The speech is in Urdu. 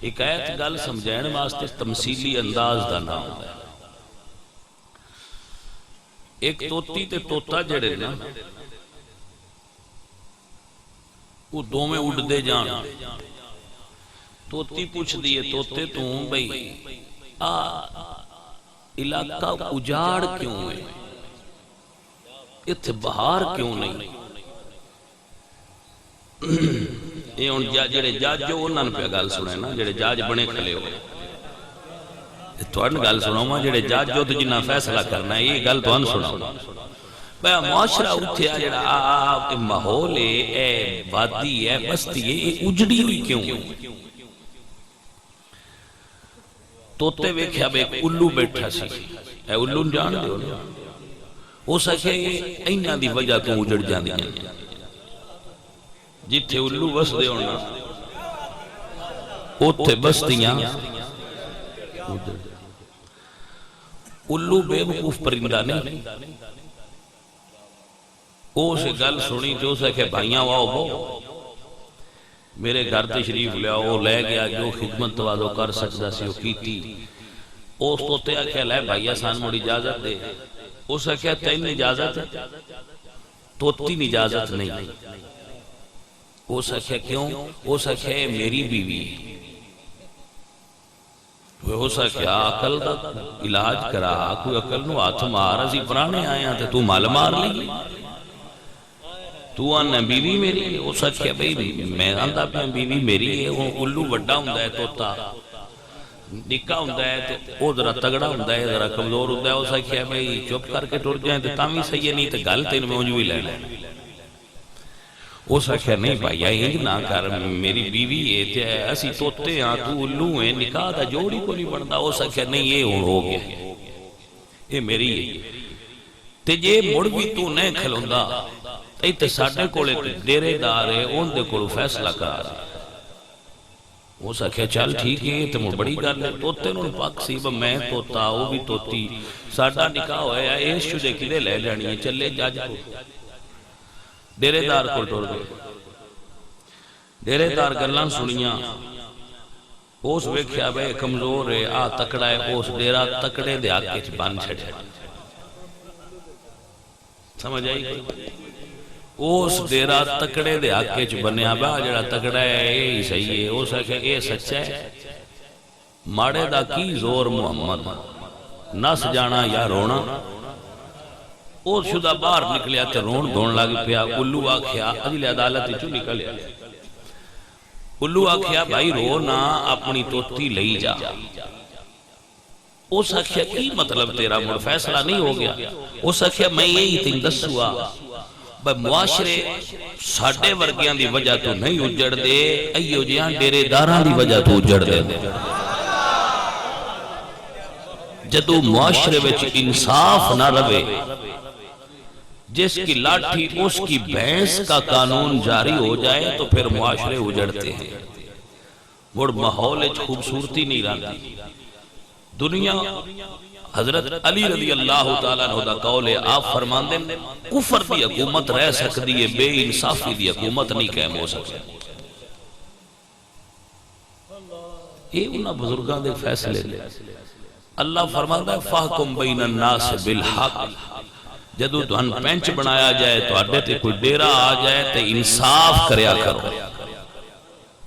حکایت گل سمجھائن واسطے تمثیلی انداز دا نام ہے۔ ایک توتی تے توتا جڑے نا وہ دو میں اڑ دے جان، توتی پوچھ دیئے توتے تو بھئی علاقہ اجاڑ کیوں ہے، اتھے بہار کیوں نہیں؟ یہ ان جڑے جاج جو انہاں پہ گل سنے نا، جڑے جاج بنے کھلے ہوئے تو ان گل سناؤں ماں جڑے جاج جو تو جنہ فیصلہ کرنا ہے، یہ گل تو ان سناؤں بھئی معاشرہ اتھے جڑا ماحول ہے، وادی ہے، بستی ہے، یہ اجڑی ہوئی کیوں؟ توتے ویکھیا بے الو بیٹھا سی، اے الو جان دے ہو ہو سکے اینہ دی وجہ تو اجڑ جاندی ہیں، جتھے الو بس دے ہونا اتھے بستیاں الو بے وقوف پرندہ نہیں، او سے گل سنی جو سکے بھائیاں واؤ بو میرے گھر تشریف لیا، وہ لے گیا جو خدمت توازو کر سکتا سی وہ کیتی، اس توتے آکھیا لے بھائیہ سان مڑی اجازت دے، اس آکھیا تین اجازت توتی اجازت نہیں، اس آکھیا کیوں؟ اس آکھیا میری بیوی، اس آکھیا عقل دا علاج کرا، کوئی عقل نو ہاتھ مار، اسی پرانے آئے ہیں تو مال مار لی، تو آنا بیوی میری ہے، اس آکھیا بھئی میں آندہ پہ بیوی میری ہے، وہ الو وڈا ہوندہ ہے توتا نکا ہوندہ ہے تو وہ ذرا تگڑا ہوندہ ہے، ذرا کمزور ہوندہ ہے، اس آکھیا بھئی چپ کر کے ٹور جائیں تو تامی صحیح نہیں تو گل تین میں انجوی لے لیں، اس آکھیا نہیں بھائی انج نہ کر میری بیوی ہے اسی توتے ہاں تو الو ہیں نکاح دا جوڑی کو نہیں بڑھتا، اس آکھیا نہیں یہ ہو گیا یہ میری ہے تے جے مڑ بھی تو نہیں کھلوندہ ایتے ساڑھے کولے ڈیرے دار ہے ان دے کولو فیصلہ کرا رہا وہ سکھے چل ٹھیک ہے تو مڑ بڑی گل ہے توتے نون پاک سی میں توتا وہ بھی توتی ساڑھا نکاح ہویا ایس شدے کدے لے جانی ہے چلے جاج کو ڈیرے دار کو ٹور گئے ڈیرے دار گلان سنیاں اس ویکھیا بے کمزور ہے آ تکڑا ہے اس ڈیرہ تکڑے دے آکے چھ بان چھڑے سمجھ آئی کوئی اس ڈیرہ تکڑے دے آکے چھ بنیا با جڑا تکڑا ہے یہ صحیح ہے وہ سکھے یہ سچا ہے ماڑے دا کی زور محمد نس جانا یا رونا اور شدہ باہر نکلیا تے رون دھون لگ پیا الو آکھیا عدل عدالت چو نکلیا الو آکھیا بھائی رونا اپنی توتی لئی جا اس آکھیا کی مطلب تیرا مڑ فیصلہ نہیں ہو گیا اس آکھیا میں یہی تین دسوا بھائی معاشرے ساڑھے ورگیاں دی وجہ تو نہیں اجڑ دے ایو جیاں ڈیرے داران دی وجہ تو اجڑ دے جدو معاشرے وچ انصاف نہ روے جس کی لاٹھی اس کی بھینس کا قانون جاری ہو جائے تو پھر معاشرے اجڑتے ہیں وہ ماحول خوبصورتی نہیں رہتی دنیا حضرت علی رضی اللہ تعالیٰ عنہ دا قول ہے آپ فرمان دیں کفر دی حکومت رہ سکتی ہے بے انصافی دی حکومت نہیں قائم ہو سکتی یہ انہا بزرگاں دے فیصلے لے اللہ فرماتا ہے فَحْكُمْ بَيْنَ النَّاسِ بِالْحَقِّ جدو تو ہن پینچ بنایا جائے تو اڈے تے کوئی ڈیرہ آ جائے تے انصاف کریا کرو